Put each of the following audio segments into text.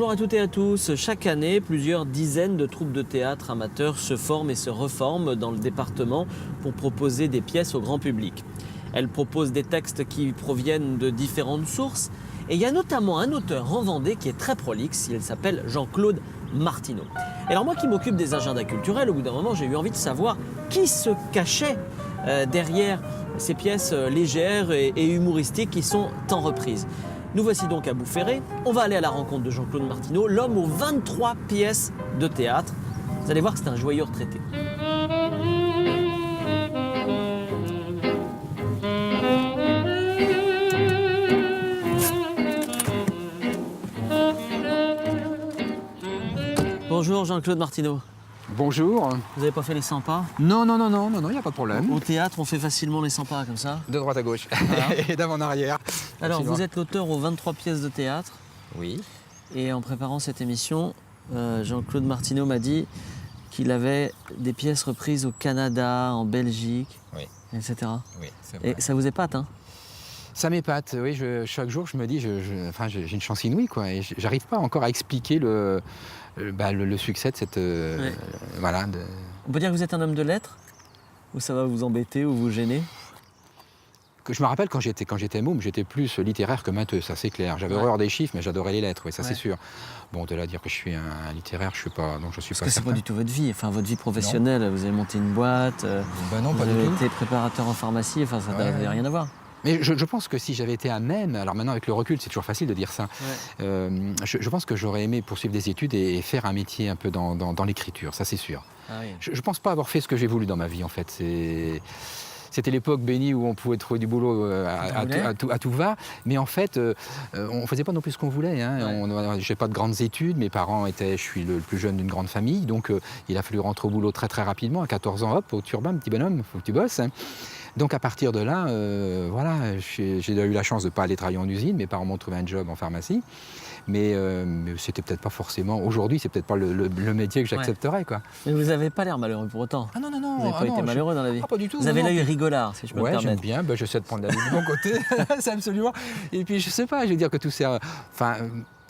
Bonjour à toutes et à tous. Chaque année, plusieurs dizaines de troupes de théâtre amateurs se forment et se reforment dans le département pour proposer des pièces au grand public. Elles proposent des textes qui proviennent de différentes sources. Et il y a notamment un auteur en Vendée qui est très prolixe, il s'appelle Jean-Claude Martineau. Et alors moi qui m'occupe des agendas culturels, au bout d'un moment j'ai eu envie de savoir qui se cachait derrière ces pièces légères et humoristiques qui sont en reprise. Nous voici donc à Boufféré, on va aller à la rencontre de Jean-Claude Martineau, l'homme aux 23 pièces de théâtre. Vous allez voir que c'est un joyeux retraité. Bonjour Jean-Claude Martineau. Bonjour. Vous n'avez pas fait les 100 pas? Non, il n'y a pas de problème. Au théâtre, on fait facilement les 100 pas comme ça. De droite à gauche Voilà. et d'avant en arrière. Alors, vous êtes l'auteur aux 23 pièces de théâtre. Oui. Et en préparant cette émission, Jean-Claude Martineau m'a dit qu'il avait des pièces reprises au Canada, en Belgique, Oui. etc. Oui, c'est vrai. Et ça vous épate, hein? Ça m'épate, oui. Chaque jour, je me dis, j'ai une chance inouïe, quoi. Et j'arrive pas encore à expliquer le succès de cette... voilà. On peut dire que vous êtes un homme de lettres? Ou ça va vous embêter ou vous gêner? Que je me rappelle quand j'étais môme, j'étais plus littéraire que matheux, ça c'est clair. J'avais Ouais. horreur des chiffres, mais j'adorais les lettres, oui, ça Ouais. c'est sûr. Bon, de là à dire que je suis un littéraire, je suis pas, donc je suis Parce pas que c'est certain. pas du tout votre vie. Enfin, votre vie professionnelle, vous avez monté une boîte, Ben non, vous pas du avez tout. été préparateur en pharmacie, enfin, ça Ouais. n'avait rien à voir. Mais je pense que si j'avais été à même, alors maintenant avec le recul, c'est toujours facile de dire ça, Ouais. je pense que j'aurais aimé poursuivre des études et faire un métier un peu dans l'écriture, ça c'est sûr. Ah oui. Je pense pas avoir fait ce que j'ai voulu dans ma vie en fait. C'était l'époque bénie où on pouvait trouver du boulot à tout va, mais en fait, on ne faisait pas non plus ce qu'on voulait. Hein. Ouais. Je n'ai pas de grandes études, mes parents je suis le plus jeune d'une grande famille, donc il a fallu rentrer au boulot très très rapidement, à 14 ans, hop, au turbin, petit bonhomme, faut que tu bosses. Hein. Donc à partir de là, voilà, j'ai eu la chance de ne pas aller travailler en usine, mes parents m'ont trouvé un job en pharmacie, mais c'était peut-être pas forcément, aujourd'hui c'est peut-être pas le métier que j'accepterais, quoi. Mais vous n'avez pas l'air malheureux pour autant. Ah non, Vous n'avez pas été malheureux dans la vie. Ah, pas du tout. Vous avez non. l'œil rigolard, si je peux me Ouais, j'aime permettre. bien, j'essaie de prendre la vie du bon côté, c'est absolument. Et puis je sais pas, je veux dire que tout c'est... Enfin,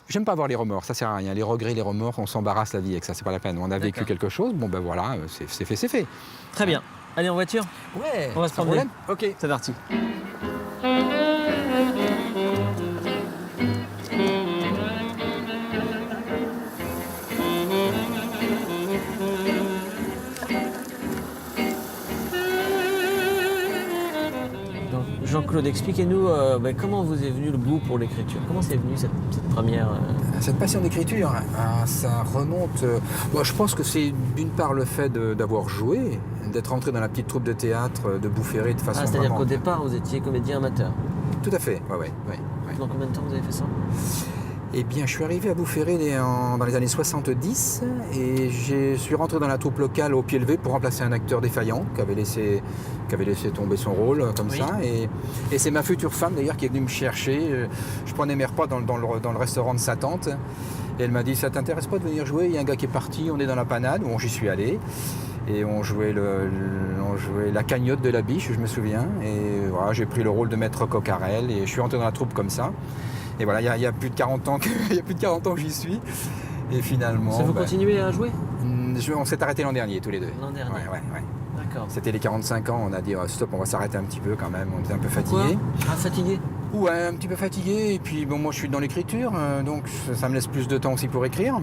j'aime pas avoir les remords, ça sert à rien. Les regrets, les remords, on s'embarrasse la vie avec ça, c'est pas la peine. On a vécu quelque chose, bon ben voilà, c'est fait, c'est fait. Très bien. Allez, en voiture? Ouais, On va se promener. Ok. C'est parti. Donc, Jean-Claude, expliquez-nous comment vous est venu le goût pour l'écriture. Comment c'est venu cette première... Cette passion d'écriture, ça remonte... je pense que c'est d'une part le fait d'avoir joué, d'être entré dans la petite troupe de théâtre de Boufféré de façon c'est-à-dire vraiment... qu'au départ, vous étiez comédien amateur. Tout à fait, ouais. Dans combien de temps vous avez fait ça? Eh bien, je suis arrivé à Boufféré dans les années 70 et je suis rentré dans la troupe locale au pied levé pour remplacer un acteur défaillant qui avait laissé tomber son rôle comme Oui. ça. Et c'est ma future femme d'ailleurs qui est venue me chercher. Je prenais mes repas dans le restaurant de sa tante et elle m'a dit « Ça t'intéresse pas de venir jouer? Il y a un gars qui est parti, on est dans la panade. » Bon, j'y suis allé. Et on jouait la cagnotte de la biche, je me souviens. Et voilà, j'ai pris le rôle de maître Coquarel et je suis rentré dans la troupe comme ça. Et voilà, il y a plus de 40 ans que j'y suis. Et finalement... Vous continuez à jouer? On s'est arrêté l'an dernier, tous les deux. L'an dernier. Ouais. D'accord. C'était les 45 ans, on a dit stop, on va s'arrêter un petit peu quand même. On était un peu fatigués. Ah, fatigué? Ouais, un petit peu fatigué. Et puis bon, moi je suis dans l'écriture, donc ça me laisse plus de temps aussi pour écrire.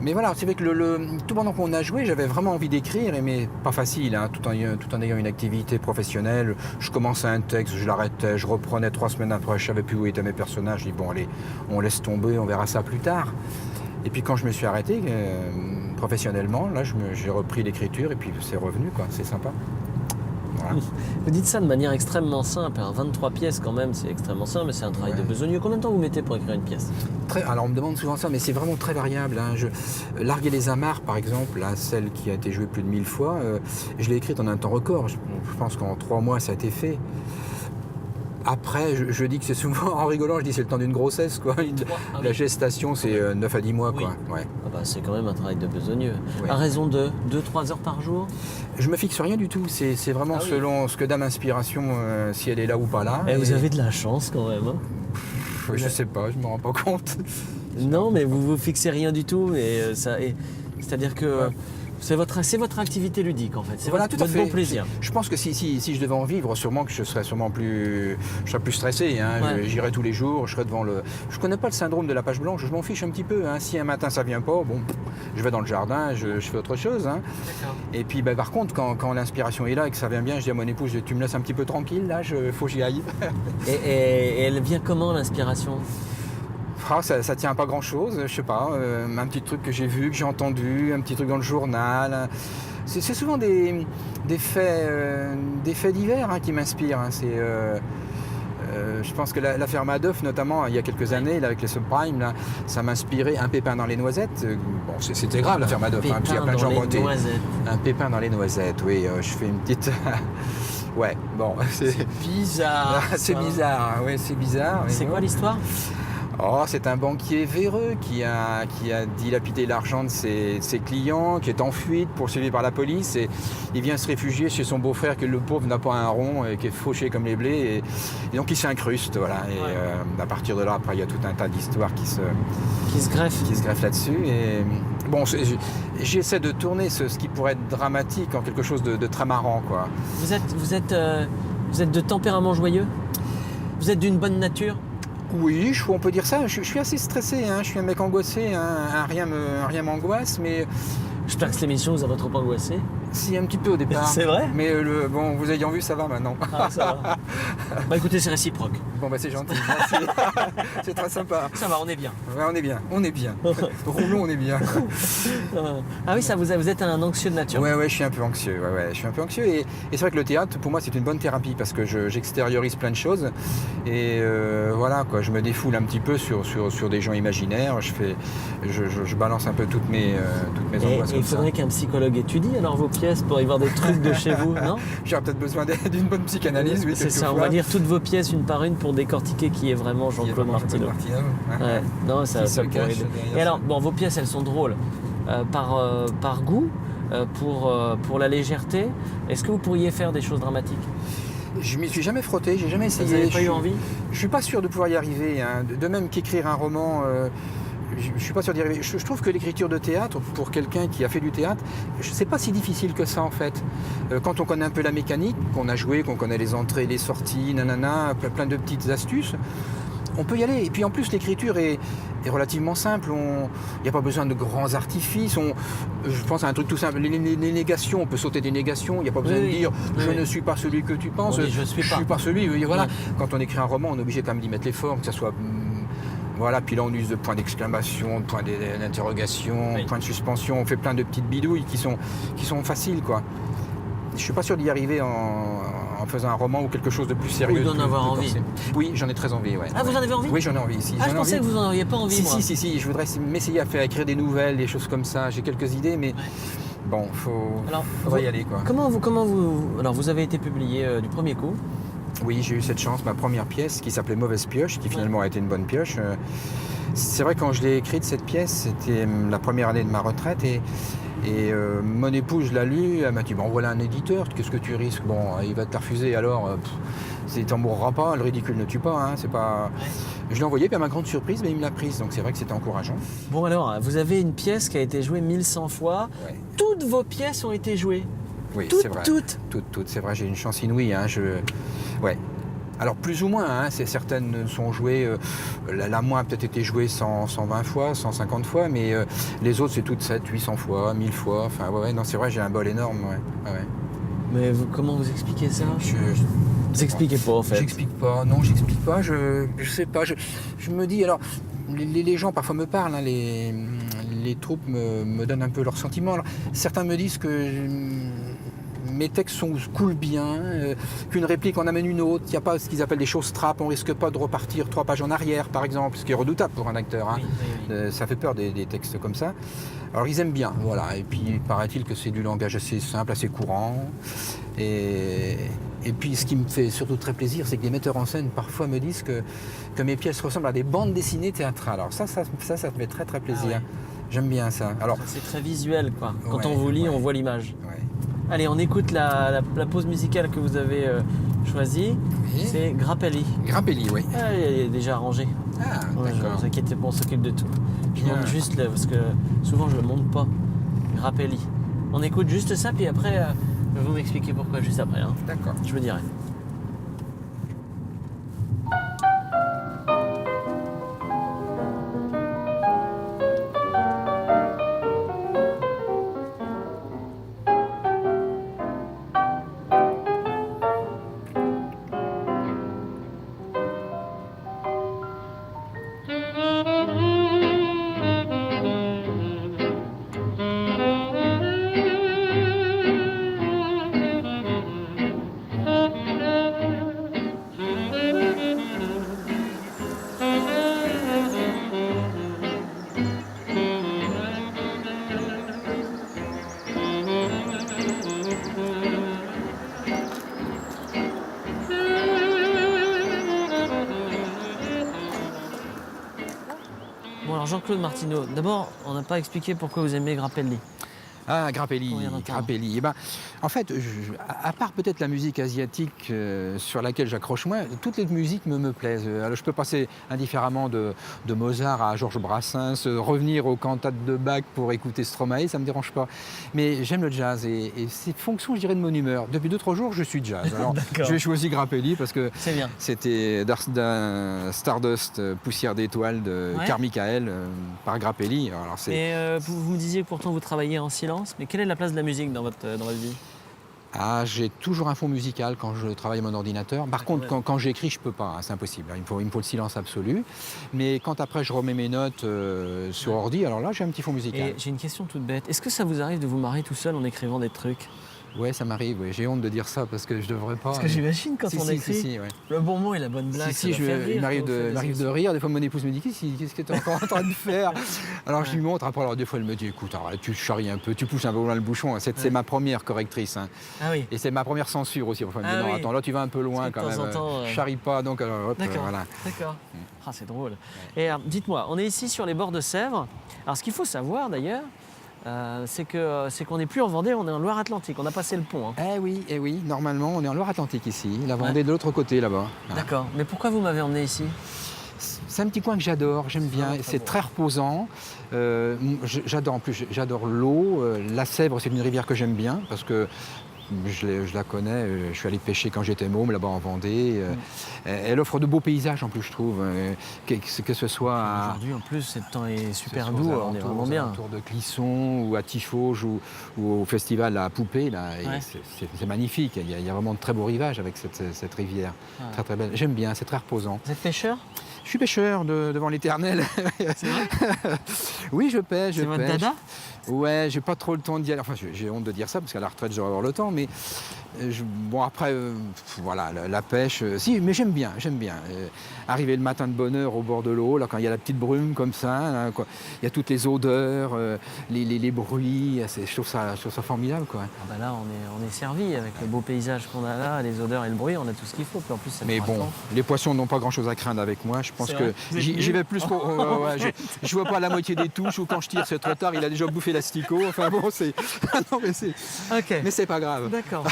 Mais voilà, c'est vrai que tout pendant qu'on a joué, j'avais vraiment envie d'écrire, mais pas facile, hein, tout en ayant une activité professionnelle. Je commençais un texte, je l'arrêtais, je reprenais 3 semaines après, je savais plus où étaient mes personnages. Je dis bon allez, on laisse tomber, on verra ça plus tard. Et puis quand je me suis arrêté professionnellement, là j'ai repris l'écriture et puis c'est revenu, quoi, c'est sympa. Voilà. Vous dites ça de manière extrêmement simple. 23 pièces quand même, c'est extrêmement simple, mais c'est un travail de besogneux. Combien de temps vous mettez pour écrire une pièce? Alors on me demande souvent ça, mais c'est vraiment très variable. Hein. Larguer les amarres, par exemple, là, celle qui a été jouée plus de 1000 fois, je l'ai écrite en un temps record. Je pense qu'en 3 mois, ça a été fait. Après, je dis que c'est souvent, en rigolant, je dis c'est le temps d'une grossesse, quoi. La gestation, c'est 9 à 10 mois, quoi. Ouais. Ah bah, c'est quand même un travail de besogneux. Ouais. À raison de 2-3 heures par jour? Je me fixe rien du tout. C'est vraiment selon ce que donne l'inspiration, si elle est là ou pas là. Et vous avez de la chance quand même. Hein? Je sais pas, je me rends pas compte. Non, mais vous vous fixez rien du tout. C'est-à-dire que c'est votre activité ludique en fait. C'est Voilà, votre, tout à votre fait. bon plaisir. Je pense que si je devais en vivre, sûrement que je serais plus stressé. Hein. Ouais. J'irais tous les jours, je serais devant le. Je connais pas le syndrome de la page blanche, je m'en fiche un petit peu. Hein. Si un matin ça vient pas, bon, je vais dans le jardin, je fais autre chose. Hein. Et puis par contre, quand l'inspiration est là et que ça vient bien, je dis à mon épouse, tu me laisses un petit peu tranquille là, faut que j'y aille. Et elle vient comment l'inspiration? Ça tient à pas grand chose, je sais pas, un petit truc que j'ai vu, que j'ai entendu, un petit truc dans le journal. C'est souvent des faits divers hein, qui m'inspirent. Hein. Je pense que l'affaire Madoff, notamment il y a quelques années, là, avec les subprimes, là, ça m'inspirait un pépin dans les noisettes. Bon, c'était grave l'affaire Madoff, hein, puis il y a plein de gens votés. Un pépin dans les noisettes, oui, je fais une petite. Ouais, bon. C'est bizarre. C'est bizarre, oui, c'est bizarre. C'est quoi l'histoire? Oh, c'est un banquier véreux qui a dilapidé l'argent de ses clients, qui est en fuite, poursuivi par la police, et il vient se réfugier chez son beau-frère, que le pauvre n'a pas un rond, et qui est fauché comme les blés, et donc il s'incruste, voilà. Et à partir de là, après, il y a tout un tas d'histoires qui se greffent là-dessus. Et bon, j'essaie de tourner ce qui pourrait être dramatique en quelque chose de très marrant, quoi. Vous êtes de tempérament joyeux? Vous êtes d'une bonne nature? Oui, on peut dire ça. Je suis assez stressé, hein. Je suis un mec angoissé, hein. Rien m'angoisse, mais... J'espère que cette émission vous a pas trop angoissé. Si, un petit peu au départ. C'est vrai? Mais bon, vous ayant vu, ça va maintenant. Ah, ça va. Bah écoutez, c'est réciproque. Bon, bah c'est gentil, merci. C'est très sympa. Ça va, on est bien. Ouais, on est bien. Roulons, on est bien. Ah oui, ça vous êtes un anxieux de nature. Ouais, je suis un peu anxieux. Je suis un peu anxieux. Et c'est vrai que le théâtre, pour moi, c'est une bonne thérapie parce que j'extériorise plein de choses. Et voilà, quoi, je me défoule un petit peu sur des gens imaginaires. Je balance un peu toutes mes angoisses. Et il faudrait qu'un psychologue étudie alors vos pièces pour y voir des trucs de chez vous, non? J'aurais peut-être besoin d'une bonne psychanalyse, oui. C'est ça, on va lire toutes vos pièces une par une pour décortiquer qui est vraiment Jean-Claude Martineau. Ouais. Non, ça pourrait aider. Et alors, bon, vos pièces, elles sont drôles par goût, pour la légèreté. Est-ce que vous pourriez faire des choses dramatiques? Je m'y suis jamais frotté, j'ai jamais essayé. Vous n'avez pas eu envie? Je suis pas sûr de pouvoir y arriver. Hein. De même qu'écrire un roman, je suis pas sûr d'y arriver. Je trouve que l'écriture de théâtre, pour quelqu'un qui a fait du théâtre, c'est pas si difficile que ça en fait. Quand on connaît un peu la mécanique, qu'on a joué, qu'on connaît les entrées, les sorties, nanana, plein de petites astuces, on peut y aller. Et puis en plus, l'écriture est relativement simple. Il n'y a pas besoin de grands artifices. Je pense à un truc tout simple. Les négations, on peut sauter des négations. Il n'y a pas besoin de dire je ne suis pas celui que tu penses. Je suis pas celui. Voilà. Ouais. Quand on écrit un roman, on est obligé quand même d'y mettre les formes, que ça soit. Voilà, puis là on use de points d'exclamation, de points d'interrogation, points de suspension. On fait plein de petites bidouilles qui sont faciles, quoi. Je suis pas sûr d'y arriver en faisant un roman ou quelque chose de plus sérieux. Ou d'en avoir envie. Oui, j'en ai très envie, ouais. Ah, vous en avez envie? Oui, j'en ai envie. Si, je pensais que vous n'en auriez pas envie, moi. Si, je voudrais m'essayer à écrire des nouvelles, des choses comme ça. J'ai quelques idées, mais bon, faut y aller, quoi. Comment vous... Alors, vous avez été publié du premier coup. Oui, j'ai eu cette chance, ma première pièce qui s'appelait Mauvaise pioche, qui finalement a été une bonne pioche. C'est vrai, quand je l'ai écrite, cette pièce, c'était la première année de ma retraite et mon épouse, je l'ai lue, elle m'a dit, bon voilà un éditeur, qu'est-ce que tu risques? Bon, il va te la refuser, alors t'en mourras pas, le ridicule ne tue pas, hein, c'est pas... Je l'ai envoyé, puis à ma grande surprise, il me l'a prise, donc c'est vrai que c'était encourageant. Bon alors, vous avez une pièce qui a été jouée 1100 fois, toutes vos pièces ont été jouées. Oui, c'est vrai. Toutes, c'est vrai, j'ai une chance inouïe, hein, ouais. Alors plus ou moins, hein, certaines sont jouées, la moins a peut-être été jouée 120 fois, 150 fois, mais les autres c'est toutes 700, 800 fois, 1000 fois, enfin non c'est vrai, j'ai un bol énorme, ouais. Mais comment vous expliquez ça? Vous expliquez pas en fait? J'explique pas, je sais pas, je me dis, alors les gens parfois me parlent, hein, les troupes me donnent un peu leurs sentiments, alors, certains me disent que... mes textes coulent bien, qu'une réplique en amène une autre, il n'y a pas ce qu'ils appellent des choses trappes, on risque pas de repartir 3 pages en arrière par exemple, ce qui est redoutable pour un acteur, hein. Oui. Ça fait peur des textes comme ça. Alors ils aiment bien, voilà, et puis paraît-il que c'est du langage assez simple, assez courant, et puis ce qui me fait surtout très plaisir, c'est que des metteurs en scène parfois me disent que mes pièces ressemblent à des bandes dessinées théâtrales. Alors ça me fait très très plaisir. Ah ouais. J'aime bien ça. Alors, c'est très visuel, quoi. Quand on vous lit, on voit l'image. Ouais. Allez, on écoute la pause musicale que vous avez choisie. Oui. C'est Grappelli. Grappelli, oui. Ah, il est déjà arrangé. Ah, Ne d'accord. vous inquiétez pas, on s'occupe de tout. Je Bien. monte juste là, parce que souvent je le monte pas. Grappelli. On écoute juste ça, puis après, je vais vous m'expliquer pourquoi juste après. Hein. D'accord. Je vous dirai. Bon alors Jean-Claude Martineau, d'abord on n'a pas expliqué pourquoi vous aimez Grappelli. Ah, Grappelli, On vient d'entendre. Grappelli. Eh ben, en fait, à part peut-être la musique asiatique sur laquelle j'accroche moins, toutes les musiques me plaisent. Alors, je peux passer indifféremment de Mozart à Georges Brassens, revenir aux cantates de Bach pour écouter Stromae, ça ne me dérange pas. Mais j'aime le jazz et c'est fonction, je dirais, de mon humeur. Depuis 2-3 jours, je suis jazz. Alors, D'accord. j'ai choisi Grappelli parce que C'est bien. c'était Stardust, Poussière d'étoiles de Ouais. Carmichael par Grappelli. Alors, c'est... Et vous me disiez que pourtant vous travaillez en silence, mais quelle est la place de la musique dans votre vie? Ah, j'ai toujours un fond musical quand je travaille à mon ordinateur. Par contre, même. quand j'écris, je peux pas, hein, c'est impossible. Il me faut le silence absolu. Mais quand après je remets mes notes sur ordi, alors là, j'ai un petit fond musical. Et j'ai une question toute bête. Est-ce que ça vous arrive de vous marrer tout seul en écrivant des trucs? Ouais, ça m'arrive. Ouais. J'ai honte de dire ça parce que je devrais pas. Parce que j'imagine quand Si, on si, écrit si, ouais. le bon mot et la bonne blague, Si, ça doit faire rire il m'arrive quand on fait de, des m'arrive de émissions. rire. Des fois, mon épouse me dit qu'est-ce que tu es encore en train de faire. Alors je Ouais. lui montre. Après, alors des fois, elle me dit écoute, arrête, tu charries un peu, tu pousses un peu loin le bouchon. C'est ma première correctrice. Hein. Ah oui. Et c'est ma première censure aussi. Enfin, elle me dit Ah non, oui. attends, là, tu vas un peu loin Parce que quand de temps même. en temps, Charrie pas. Donc, alors, hop, D'accord. voilà. D'accord. Ah, c'est drôle. Et dites-moi, on est ici sur les bords de Sèvres. Alors, ce qu'il faut savoir d'ailleurs, c'est qu'on n'est plus en Vendée, on est en Loire-Atlantique. On a passé le pont. Hein. Eh oui, normalement, on est en Loire-Atlantique ici. La Vendée Ouais. de l'autre côté, là-bas. Voilà. D'accord. Mais pourquoi vous m'avez emmené ici? C'est un petit coin que j'adore, j'aime bien. vraiment très C'est beau. très reposant. J'adore en plus, j'adore l'eau. La Sèvre, c'est une rivière que j'aime bien parce que je la connais. Je suis allé pêcher quand j'étais môme là-bas en Vendée. Elle offre de beaux paysages en plus, je trouve. Que ce soit à, Aujourd'hui, en plus, le temps est super sur doux. aux On est alentours- vraiment aux bien. alentours de Clisson ou à Tifauge ou au festival à Poupée. Là, et Ouais. c'est magnifique. Il y a vraiment de très beaux rivages avec cette rivière. Ouais. Très très belle. J'aime bien, c'est très reposant. Vous êtes pêcheur? Je suis pêcheur devant l'Éternel. C'est vrai? Oui, je pêche. C'est votre dada? Ouais, j'ai pas trop le temps d'y aller. Enfin, j'ai honte de dire ça parce qu'à la retraite, j'aurai avoir le temps. Mais bon, après, voilà, la pêche. Si, mais j'aime bien. Arriver le matin de bonne heure au bord de l'eau, là, quand il y a la petite brume comme ça, là, quoi. Il y a toutes les odeurs, les bruits. Je trouve ça formidable, quoi. Ah bah là, on est servi avec le beau paysage qu'on a là, les odeurs et le bruit, on a tout ce qu'il faut. Puis en plus, c'est le Mais bon, printemps. les poissons n'ont pas grand-chose à craindre avec moi. Je pense C'est que vrai. Vous êtes j'y nul vais plus pour. Ouais, je vois pas la moitié des touches ou quand je tire, c'est trop tard. Il a déjà bouffé l'asticot. Enfin bon, c'est. Ah non, Ok. mais c'est pas grave. D'accord.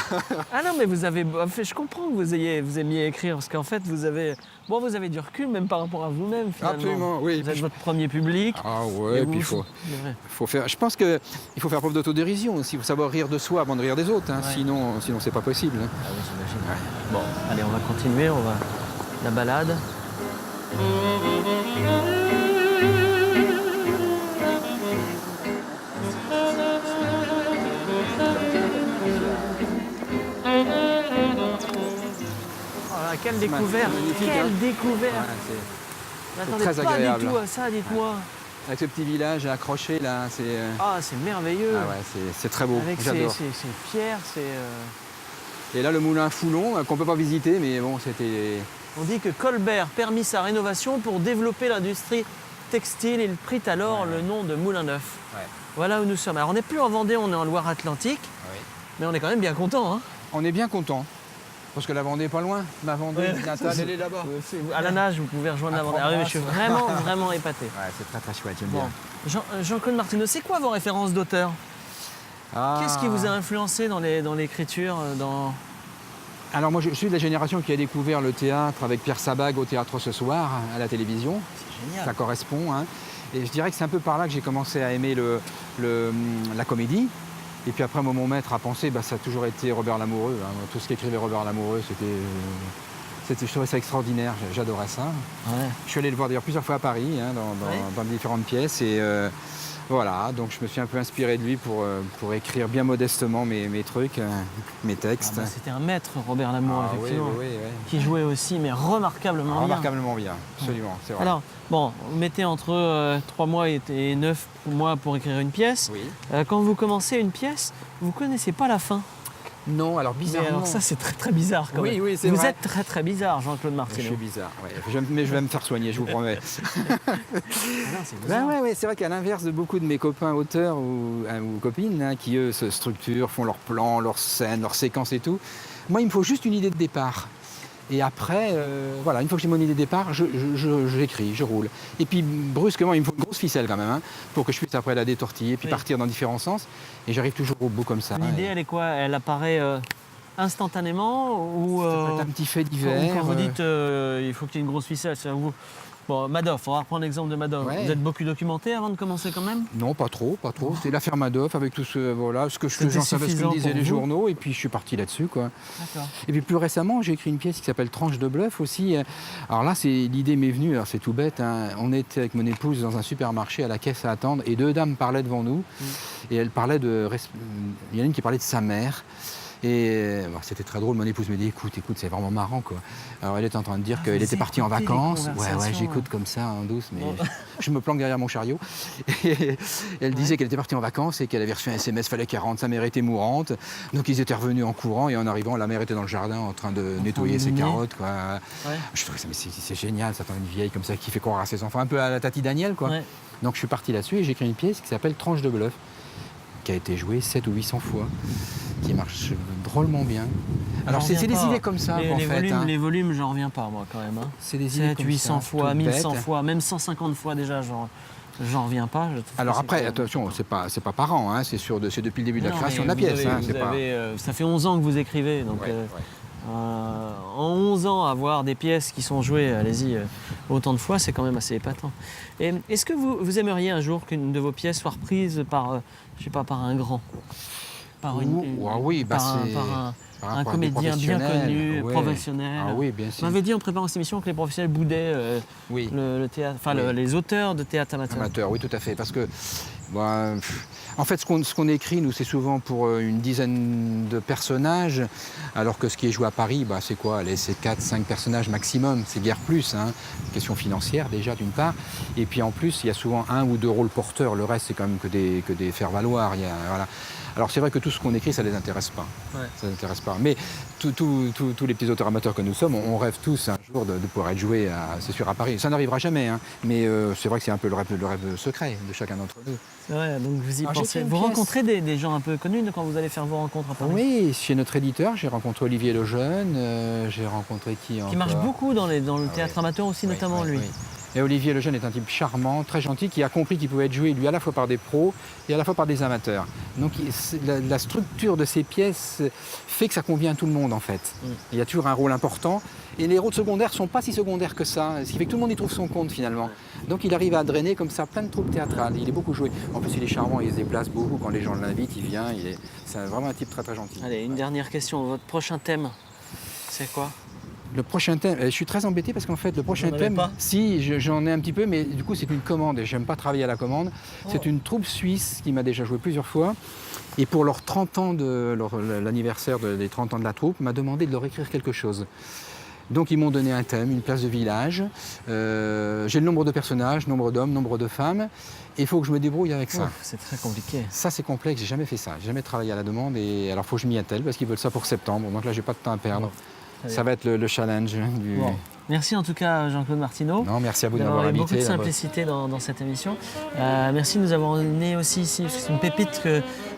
Ah non, mais vous avez. Je comprends que vous aimiez écrire, parce qu'en fait, vous avez du recul, même par rapport à vous-même, finalement. Absolument, oui. Vous êtes votre premier public. Ah et ouais, vous- puis C'est vrai. faut faire. Je pense qu'il faut faire preuve d'autodérision aussi. Il faut savoir rire de soi avant de rire des autres. Hein. Ouais. Sinon, c'est pas possible. Hein. Ah oui, j'imagine. Bon, allez, on va continuer, on va. La balade. Oh là, quelle découverte! magnifique, Quelle hein. découverte! Voilà, c'est- N'attendez très pas agréable. du tout à ça, dites-moi. avec ce petit village accroché là, c'est. Ah, c'est merveilleux. Ah ouais, c'est très beau. Avec J'adore. ces pierres, Et là, le moulin Foulon, qu'on peut pas visiter, mais bon, c'était. On dit que Colbert permit sa rénovation pour développer l'industrie textile. Il prit alors le nom de Moulin Neuf. Ouais. Voilà où nous sommes. Alors on n'est plus en Vendée, on est en Loire-Atlantique, mais on est quand même bien content. Hein. On est bien content. Parce que la Vendée est pas loin. Ma Vendée Ouais. natale, elle est là-bas. À la nage, vous pouvez rejoindre À la Vendée. Ah oui, mais je suis vraiment, Croix-Brasse. vraiment épaté. Ouais, c'est très très chouette, j'aime Bon. bien. Jean-Claude Martineau, c'est quoi vos références d'auteur? Qu'est-ce qui vous a influencé dans l'écriture Alors moi je suis de la génération qui a découvert le théâtre avec Pierre Sabag au Théâtre Ce Soir à la télévision. C'est génial. Ça correspond. Hein. Et je dirais que c'est un peu par là que j'ai commencé à aimer la comédie. Et puis après, mon maître à penser, ça a toujours été Robert Lamoureux. Hein. Tout ce qu'écrivait Robert Lamoureux, je trouvais ça extraordinaire, j'adorais ça. Ouais. Je suis allé le voir d'ailleurs plusieurs fois à Paris, hein, dans différentes pièces. Et voilà, donc je me suis un peu inspiré de lui pour écrire bien modestement mes trucs, mes textes. C'était un maître, Robert Lamoureux, effectivement, oui. qui jouait aussi, mais remarquablement bien. Remarquablement bien, absolument, c'est vrai. Alors, bon, vous mettez entre 3 mois et 9 mois pour écrire une pièce. Oui. Quand vous commencez une pièce, vous ne connaissez pas la fin. Non, alors bizarrement. Mais alors ça, c'est très très bizarre quand même. Oui, c'est vous vrai. êtes très très bizarre, Jean-Claude Martineau. Je suis bizarre, ouais. Mais je vais me faire soigner, je vous promets. C'est bizarre. Ouais, c'est vrai qu'à l'inverse de beaucoup de mes copains auteurs ou copines, hein, qui eux se structurent, font leurs plans, leurs scènes, leurs séquences et tout, moi il me faut juste une idée de départ. Et après, voilà, une fois que j'ai mon idée de départ, j'écris, je roule. Et puis brusquement, il me faut une grosse ficelle quand même, hein, pour que je puisse après la détortiller, puis partir dans différents sens. Et j'arrive toujours au bout comme ça. L'idée, elle est quoi? Elle apparaît instantanément ou ça peut être un petit fait divers. quand vous dites il faut qu'il y ait une grosse ficelle, c'est vous. Bon, Madoff, on va reprendre l'exemple de Madoff. Ouais. Vous êtes beaucoup documenté avant de commencer quand même? Non, pas trop. C'est l'affaire Madoff avec tout ce que C'était j'en savais, ce que suffisant disaient pour les vous journaux, et puis je suis parti là-dessus, quoi. D'accord. Et puis plus récemment, j'ai écrit une pièce qui s'appelle Tranche de bluff aussi. Alors là, l'idée m'est venue, alors c'est tout bête, hein. On était avec mon épouse dans un supermarché à la caisse à attendre et deux dames parlaient devant nous. Et elles parlaient il y en a une qui parlait de sa mère. Et c'était très drôle, mon épouse me dit écoute, c'est vraiment marrant, quoi. Alors elle était en train de dire qu'elle était partie en vacances. Ouais, j'écoute comme ça en douce, mais je me planque derrière mon chariot. Et elle disait qu'elle était partie en vacances et qu'elle avait reçu un SMS, fallait qu'elle rentre, sa mère était mourante. Donc ils étaient revenus en courant et en arrivant, la mère était dans le jardin en train de nettoyer ses carottes, quoi. Ouais. Je trouvais ça, mais c'est génial, ça, une vieille comme ça qui fait croire à ses enfants, un peu à la Tati Daniel, quoi. Ouais. Donc je suis parti là-dessus et j'ai écrit une pièce qui s'appelle Tranche de bluff, qui a été jouée 700 ou 800 fois, qui marche drôlement bien. Alors c'est des idées comme ça en fait. Les volumes, j'en reviens pas moi quand même. Hein. C'est des idées 700, 800 fois, 1100 fois, même 150 fois déjà, j'en reviens pas. Alors après, attention, c'est pas par an, hein, c'est depuis le début de la création de la pièce. Ça fait 11 ans que vous écrivez, donc en 11 ans, avoir des pièces qui sont jouées, allez-y, autant de fois, c'est quand même assez épatant. Et est-ce que vous aimeriez un jour qu'une de vos pièces soit reprise par, je sais pas, par un grand, par un comédien bien connu, professionnel? Ah oui, bien sûr. Vous m'avez dit en préparant cette émission que les professionnels boudaient le théâtre, les auteurs de théâtre amateur. Oui, tout à fait, parce que en fait, ce qu'on écrit, nous, c'est souvent pour une dizaine de personnages, alors que ce qui est joué à Paris, c'est quoi? C'est 4-5 personnages maximum, c'est guère plus. Hein. Question financière déjà, d'une part. Et puis en plus, il y a souvent 1 ou 2 rôles porteurs, le reste, c'est quand même que des faire-valoir. Voilà. Alors c'est vrai que tout ce qu'on écrit, ça ne les intéresse pas. Ouais. Ça les intéresse pas. Mais tous les petits auteurs amateurs que nous sommes, on rêve tous un jour de pouvoir être joué, c'est sûr, à Paris. Ça n'arrivera jamais, hein. Mais c'est vrai que c'est un peu le rêve secret de chacun d'entre nous. Ouais, donc vous y pensez. Vous rencontrez des gens un peu connus quand vous allez faire vos rencontres à Paris? Oui, chez notre éditeur, j'ai rencontré Olivier Lejeune, j'ai rencontré qui encore? Qui marche beaucoup dans le théâtre amateur aussi, notamment lui. Oui. Et Olivier Lejeune est un type charmant, très gentil, qui a compris qu'il pouvait être joué, lui, à la fois par des pros et à la fois par des amateurs. Donc la structure de ces pièces fait que ça convient à tout le monde, en fait. Il y a toujours un rôle important. Et les rôles secondaires ne sont pas si secondaires que ça, ce qui fait que tout le monde y trouve son compte, finalement. Donc il arrive à drainer comme ça plein de troupes théâtrales. Il est beaucoup joué. En plus, il est charmant, il se déplace beaucoup. Quand les gens l'invitent, il vient. C'est vraiment un type très, très gentil. Allez, une dernière question. Votre prochain thème, c'est quoi? Le prochain thème, je suis très embêté parce qu'en fait, le prochain thème, si, j'en ai un petit peu, mais du coup, c'est une commande et j'aime pas travailler à la commande. Oh. C'est une troupe suisse qui m'a déjà joué plusieurs fois. Et pour leurs 30 ans, l'anniversaire des 30 ans de la troupe, m'a demandé de leur écrire quelque chose. Donc, ils m'ont donné un thème, une place de village. J'ai le nombre de personnages, nombre d'hommes, nombre de femmes. Et il faut que je me débrouille avec ça. C'est très compliqué. Ça, c'est complexe. J'ai jamais fait ça. J'ai jamais travaillé à la demande. Et alors, il faut que je m'y attelle parce qu'ils veulent ça pour septembre. Donc là, j'ai pas de temps à perdre. Ça va être le challenge. Bon. Merci en tout cas Jean-Claude Martineau. Non, merci à vous de m'avoir invité. Beaucoup de simplicité dans cette émission. Merci de nous avoir emmenés aussi ici, parce que c'est une pépite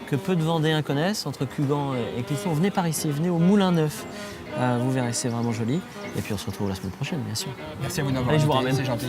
que peu de Vendéens connaissent, entre Cugan et Clisson. Venez par ici, venez au Moulin Neuf. Vous verrez, c'est vraiment joli. Et puis on se retrouve la semaine prochaine, bien sûr. Merci à vous de m'avoir invité, c'est gentil.